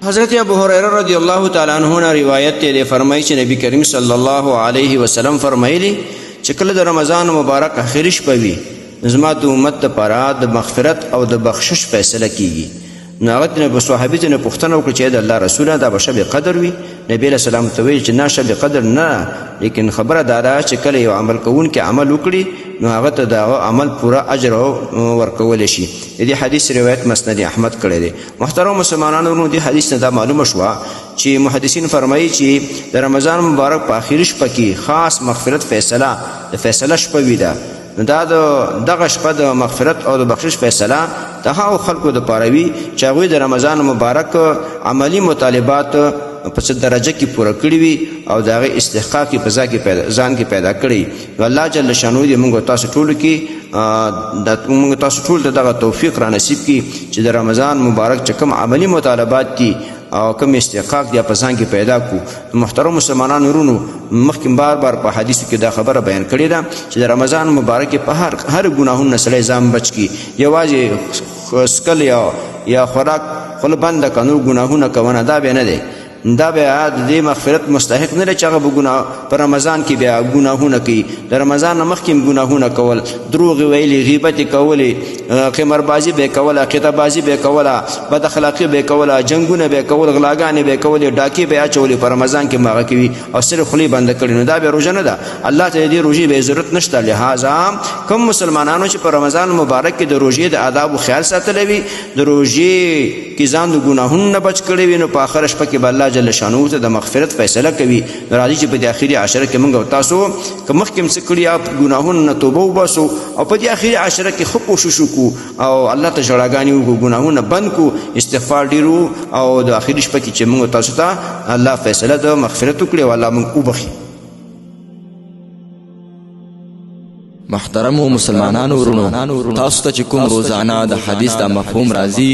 حضرت ابو هريره رضی الله تعالی عنہ نے روایت ته فرمایي چې نبی کریم صلی الله علیه وسلم فرمایلی چې کله د رمضان مبارک اخر شپه وي زما د امت لپاره د مغفرت او د بخشش فیصله کیږي. ناغت نه صحابي ته پوښتنه وکړه چې د الله رسول دا به شب قدر وي؟ نبی له سلام ته ویل چې نه شب قدر نه، لیکن خبره دا ده چې کله یو عمل کوونکی عمل وکړي نو هغه ته د عمل پوره اجر ورکول شي. دې حدیث روایت مسند احمد کړی دی. محترم مسلمانانو، نو دې حدیث نه دا معلومه شوه چې محدثین فرمایي چې د رمضان مبارک په اخر شپه کې خاص مغفرت فیصله شپه وي ده. دا دغه شپه د مغفرت او د بخشش فیصله د هغو خلکو دپاره وي چې هغوی د رمضان مبارک عملی مطالبات په څه درجه کې پوره کړي وي او د هغې استحقاق یې په ځان کې پیدا کړی. نو الله جل شانو دې موږ تاسو ټولو کې موږ تاسو ټول ته دغه توفیق را نصیب کړي چې د رمضان مبارک چې کوم عملی مطالبات دي او کوم استحقاق دی په ځان کې پیدا کو. محترم مسلمانانو ورونو، مخکې بار په حدیثو کې دا خبره بیان کړې ده چې د رمضان مبارک په هر ګناهونو سړی ځان بچ کړي. یوازې څکل یا خوراک خوله بنده که نور ګناهونه کوونه دا بیا نه دی، دا بیا د دې مغفرت مستحق نه دی چې هغه به په رمضان کې بیا ګناهونه کوي. د رمضان نه مخکې ګناهونه کول، دروغ ویلې، غیبتې کولې، قماربازي به یې کوله، عقیدهبازي به یې کوله، بد اخلاقي به یې کوله، جنګونه به یې کول، غلاګانې به یې کولې، ډاکې به یې اچولې، په رمضان کې هغه کوي او صرف خولې بنده کړي. نو دا بیا روژه نه ده، الله ته دې روژې به ضرورت نشته. لهذا کوم مسلمانانو چې په رمضان مبارک کې د روژې د آدابو خیال ساتلی وي، د روژې کې ځان د ګناهونو نه بچ کړی وي، نو په آخره شپه کې به الله جل شانو ته د مغفرت فیصله کوي. راځي چې په دې اخري عشره کې موږ او تاسو که مخکې هم څه کړي ګناهونو نه توبه وباسو او په دې اخري عشره کې ښه کوشش وکړو او الله ته ژړاګانې وکړو، ګناهونه بند کړو، استغفار ډېر او د اخري شپه کې چې موږ تاسو ته الله فیصله د مغفرت وکړي او الله موږ وبخي. محترمو مسلمانانو ورونو، تاسو ته چې کوم روزانه د حدیث د مفهوم راځي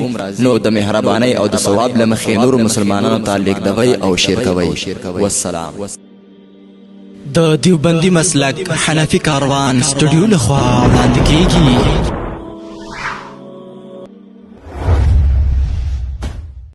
نو د مهربانۍ او د ثواب له مخې نورو مسلمانانو ته لیږدوئ او شیر کوئ. والسلام. د دیوبندي مسلک حنفي کاروان سټوډیو لخوا وړاندې کیږي.